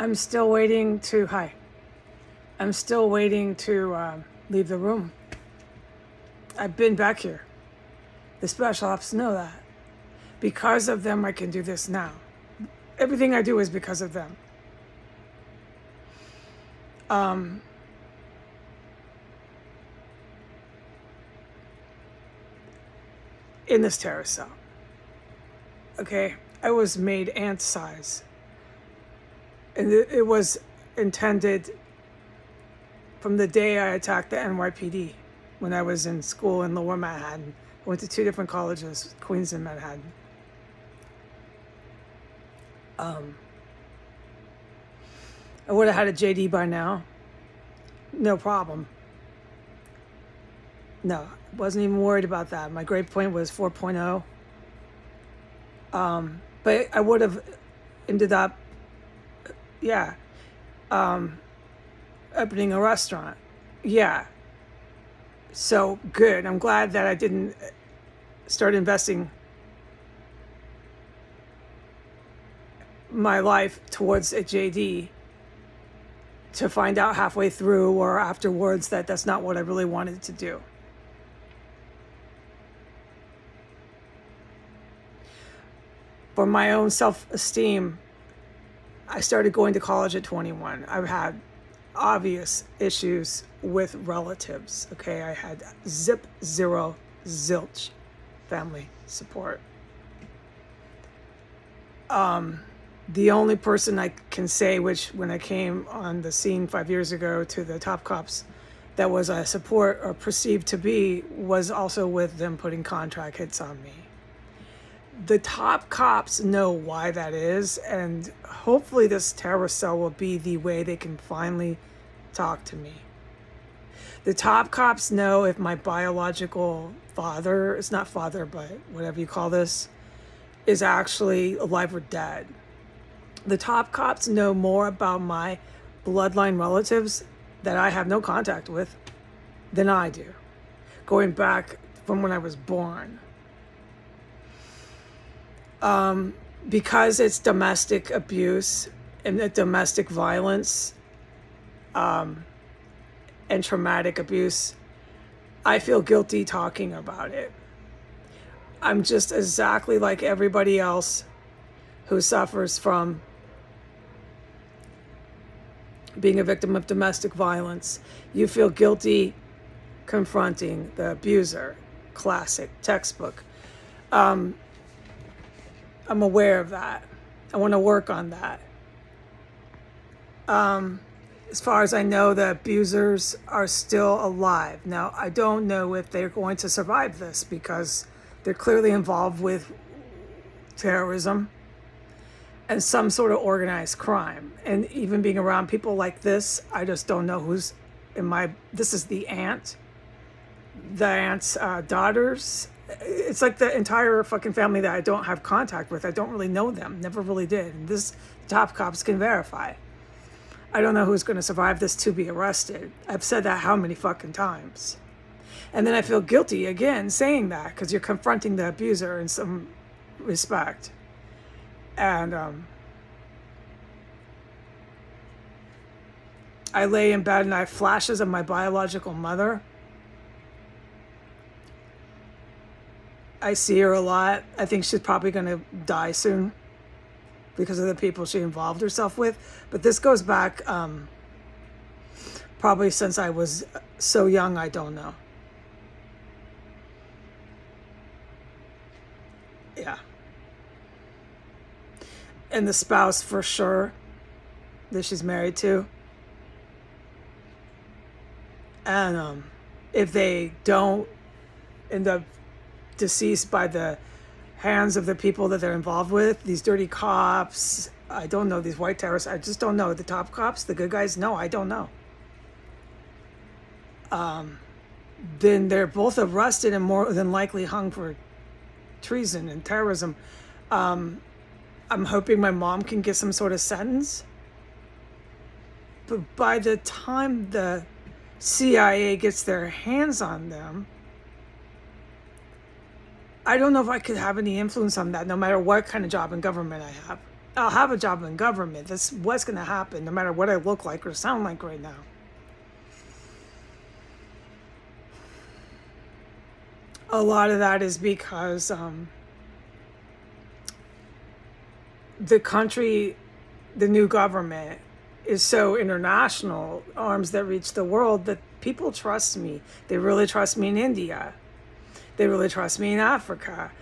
I'm still waiting to, hi. I'm still waiting to leave the room. I've been back here. The special ops know that. Because of them, I can do this now. Everything I do is because of them. In this terrorist cell. Okay, I was made ant size. And it was intended from the day I attacked the NYPD when I was in school in Lower Manhattan. I went to 2 different colleges, Queens and Manhattan. I would have had a JD by now. No problem. No, wasn't even worried about that. My grade point was 4.0. But I would have ended up, opening a restaurant. Yeah. So good. I'm glad that I didn't start investing my life towards a JD to find out halfway through or afterwards that that's not what I really wanted to do. For my own self-esteem, I started going to college at 21. I've had obvious issues with relatives. Okay, I had zero, zilch family support. The only person I can say, which when I came on the scene 5 years ago to the top cops, that was a support or perceived to be, was also with them putting contract hits on me. The top cops know why that is, and hopefully this terrorist cell will be the way they can finally talk to me. The top cops know if my biological father, it's not father, but whatever you call this, is actually alive or dead. The top cops know more about my bloodline relatives that I have no contact with than I do, going back from when I was born. Because it's domestic abuse and domestic violence and traumatic abuse, I feel guilty talking about it. I'm just exactly like everybody else who suffers from being a victim of domestic violence. You feel guilty confronting the abuser. Classic, textbook. I'm aware of that. I want to work on that. As far as I know, the abusers are still alive. Now, I don't know if they're going to survive this because they're clearly involved with terrorism and some sort of organized crime. And even being around people like this, I just don't know who's in my... This is the aunt's daughters. It's like the entire fucking family that I don't have contact with. I don't really know them. Never really did. And this, top cops can verify. I don't know who's going to survive this to be arrested. I've said that how many fucking times. And then I feel guilty again saying that because you're confronting the abuser in some respect. And I lay in bed and I have flashes of my biological mother. I see her a lot. I think she's probably going to die soon because of the people she involved herself with. But this goes back probably since I was so young, I don't know. Yeah. And the spouse for sure that she's married to. And if they don't end up deceased by the hands of the people that they're involved with, these dirty cops, I don't know, these white terrorists, I just don't know. The top cops, the good guys, no, I don't know. Then they're both arrested and more than likely hung for treason and terrorism. I'm hoping my mom can get some sort of sentence. But by the time the CIA gets their hands on them, I don't know if I could have any influence on that, no matter what kind of job in government I have. I'll have a job in government. That's what's going to happen, no matter what I look like or sound like right now. A lot of that is because the country, the new government, is so international, arms that reach the world, that people trust me. They really trust me in India. They really trust me in Africa.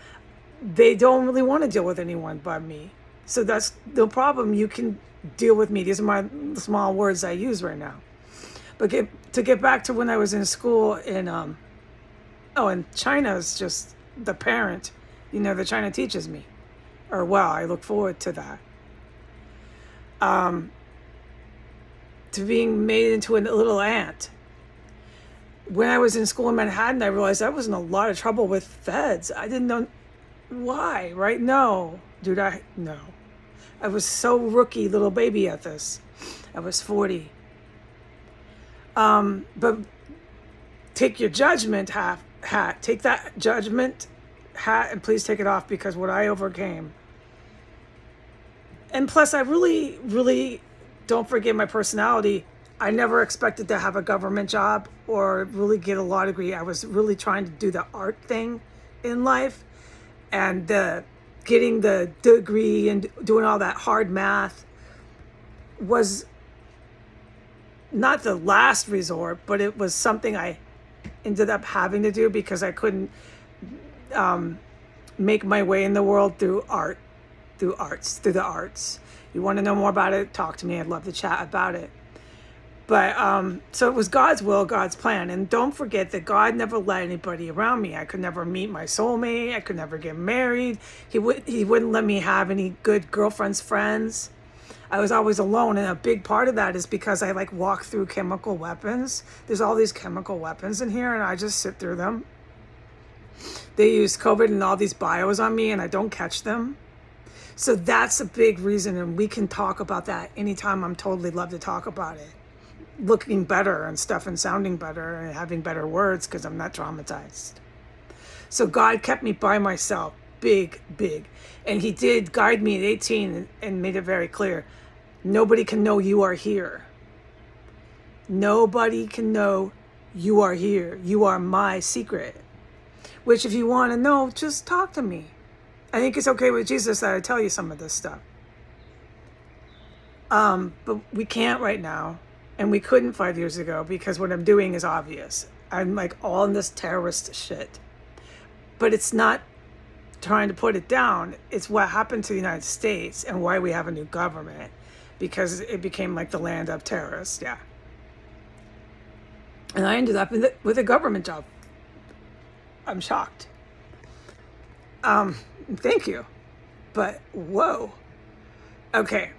They don't really want to deal with anyone but me. So that's the problem. You can deal with me. These are my small words I use right now. But to get back to when I was in school in, and China is just the parent, that China teaches me. Or, well, I look forward to that. To being made into a little ant. When I was in school in Manhattan, I realized I was in a lot of trouble with feds. I didn't know why, right? No, dude, no. I was so rookie little baby at this. I was 40. But take your judgment hat, take that judgment hat and please take it off, because what I overcame. And plus, I really, really, don't forget my personality. I never expected to have a government job or really get a law degree. I was really trying to do the art thing in life, and getting the degree and doing all that hard math was not the last resort, but it was something I ended up having to do because I couldn't make my way in the world through the arts. You want to know more about it? Talk to me. I'd love to chat about it. But so it was God's will, God's plan. And don't forget that God never let anybody around me. I could never meet my soulmate. I could never get married. He wouldn't let me have any good girlfriends, friends. I was always alone. And a big part of that is because I walk through chemical weapons. There's all these chemical weapons in here, and I just sit through them. They use COVID and all these bios on me, and I don't catch them. So that's a big reason, and we can talk about that anytime. I'm totally love to talk about it. Looking better and stuff and sounding better and having better words because I'm not traumatized. So God kept me by myself, big. And he did guide me at 18 and made it very clear. Nobody can know you are here. Nobody can know you are here. You are my secret. Which if you want to know, just talk to me. I think it's okay with Jesus that I tell you some of this stuff. But we can't right now. And we couldn't 5 years ago because what I'm doing is obvious. I'm all in this terrorist shit. But it's not trying to put it down. It's what happened to the United States and why we have a new government. Because it became the land of terrorists, yeah. And I ended up with a government job. I'm shocked. Thank you. But, whoa. Okay.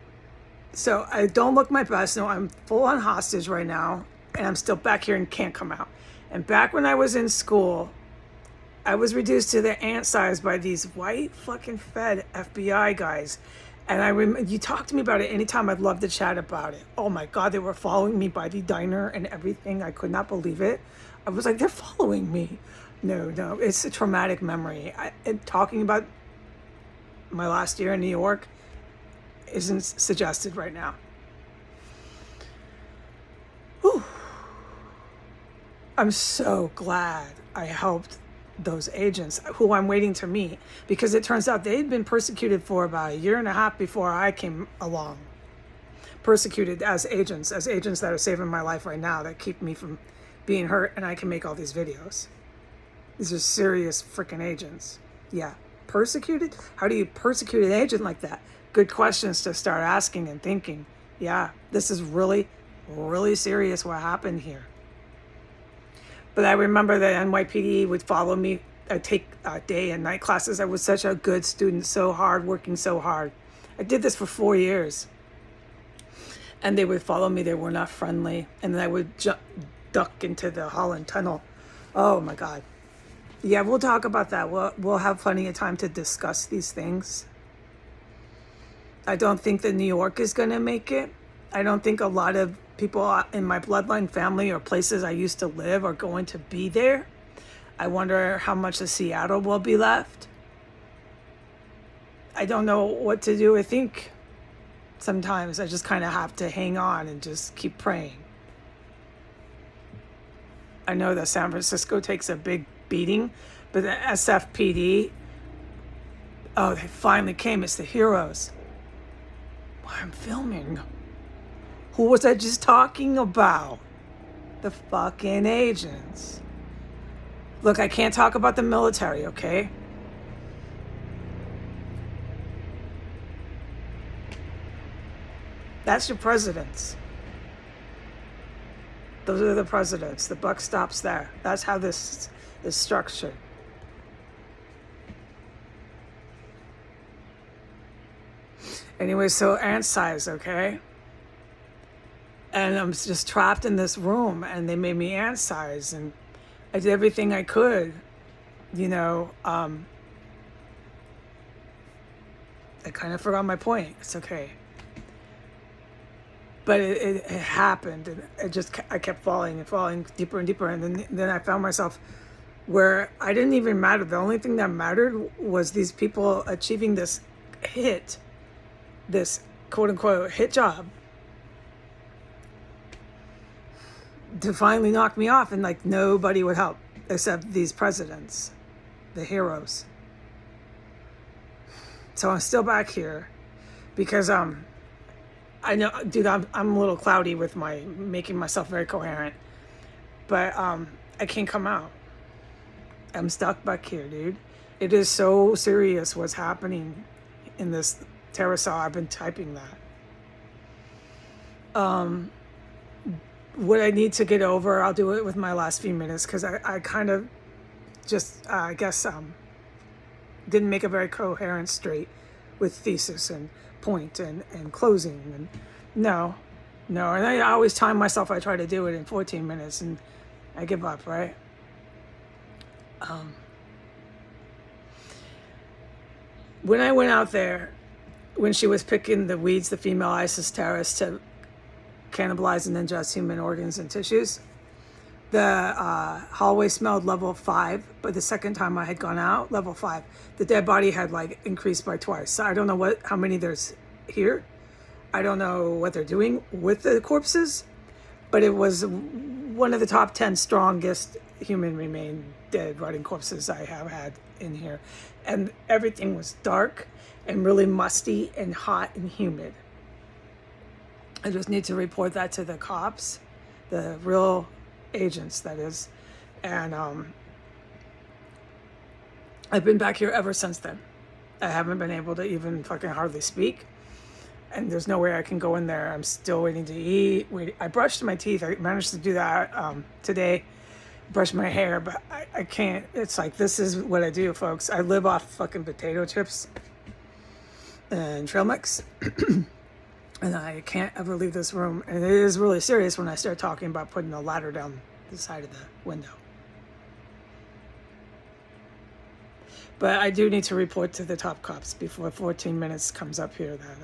So I don't look my best. No, I'm full on hostage right now. And I'm still back here and can't come out. And back when I was in school, I was reduced to the ant size by these white fucking Fed FBI guys. And you talk to me about it anytime. I'd love to chat about it. Oh my God, they were following me by the diner and everything. I could not believe it. I was like, they're following me. No, it's a traumatic memory. And talking about my last year in New York isn't suggested right now. Whew. I'm so glad I helped those agents who I'm waiting to meet, because it turns out they'd been persecuted for about a year and a half before I came along. Persecuted as agents that are saving my life right now, that keep me from being hurt, and I can make all these videos. These are serious freaking agents. Yeah. Persecuted? How do you persecute an agent like that? Good questions to start asking and thinking. Yeah, this is really, really serious what happened here. But I remember that NYPD would follow me. I'd take day and night classes. I was such a good student, so hard, working so hard. I did this for 4 years. And they would follow me. They were not friendly. And then I would duck into the Holland Tunnel. Oh, my God. Yeah, we'll talk about that. We'll have plenty of time to discuss these things. I don't think that New York is going to make it. I don't think a lot of people in my bloodline family or places I used to live are going to be there. I wonder how much of Seattle will be left. I don't know what to do. I think Sometimes I just kind of have to hang on and just keep praying. I know that San Francisco takes a big beating, but the SFPD, oh, they finally came. It's the heroes. Why I'm filming? Who was I just talking about? The fucking agents. Look, I can't talk about the military, okay? That's your presidents. Those are the presidents. The buck stops there. That's how this is structured. Anyway, so ant size, okay? And I'm just trapped in this room, and they made me ant size, and I did everything I could, you know. I kind of forgot my point. It's okay. But it happened, and I kept falling and falling deeper and deeper, and then I found myself where I didn't even matter. The only thing that mattered was these people achieving this hit, this quote unquote hit job, to finally knock me off, and like nobody would help except these presidents, the heroes. So I'm still back here because I know, dude, I'm a little cloudy with my making myself very coherent, but I can't come out. I'm stuck back here, dude. It is so serious what's happening in this terracel. I've been typing that. What I need to get over, I'll do it with my last few minutes, because I kind of just, I guess, didn't make a very coherent straight with thesis and point and closing. And no. And I always time myself. I try to do it in 14 minutes, and I give up, right? When I went out there, when she was picking the weeds, the female Isis terrorist, to cannibalize and ingest human organs and tissues, the hallway smelled level 5, but the second time I had gone out, level 5, the dead body had like increased by twice. So I don't know how many there's here. I don't know what they're doing with the corpses, but it was one of the top 10 strongest human remain dead rotting corpses I have had in here. And everything was dark and really musty and hot and humid. I just need to report that to the cops, the real agents, that is. And I've been back here ever since then. I haven't been able to even fucking hardly speak. And there's no way I can go in there. I'm still waiting to eat. I brushed my teeth. I managed to do that today. Brush my hair, but I can't. It's like, this is what I do, folks. I live off fucking potato chips and trail mix. And I can't ever leave this room. And it is really serious when I start talking about putting a ladder down the side of the window. But I do need to report to the top cops before 14 minutes comes up here that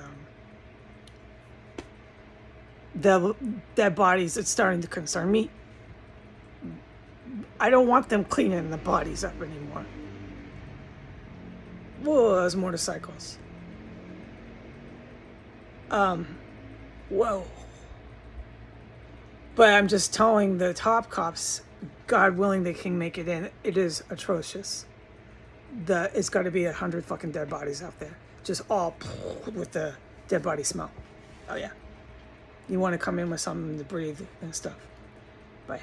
the dead bodies, it's starting to concern me. I don't want them cleaning the bodies up anymore. Whoa, those motorcycles. Whoa. But I'm just telling the top cops, God willing, they can make it in. It is atrocious. It's got to be 100 fucking dead bodies out there, just all with the dead body smell. Oh yeah. You want to come in with something to breathe and stuff. Bye.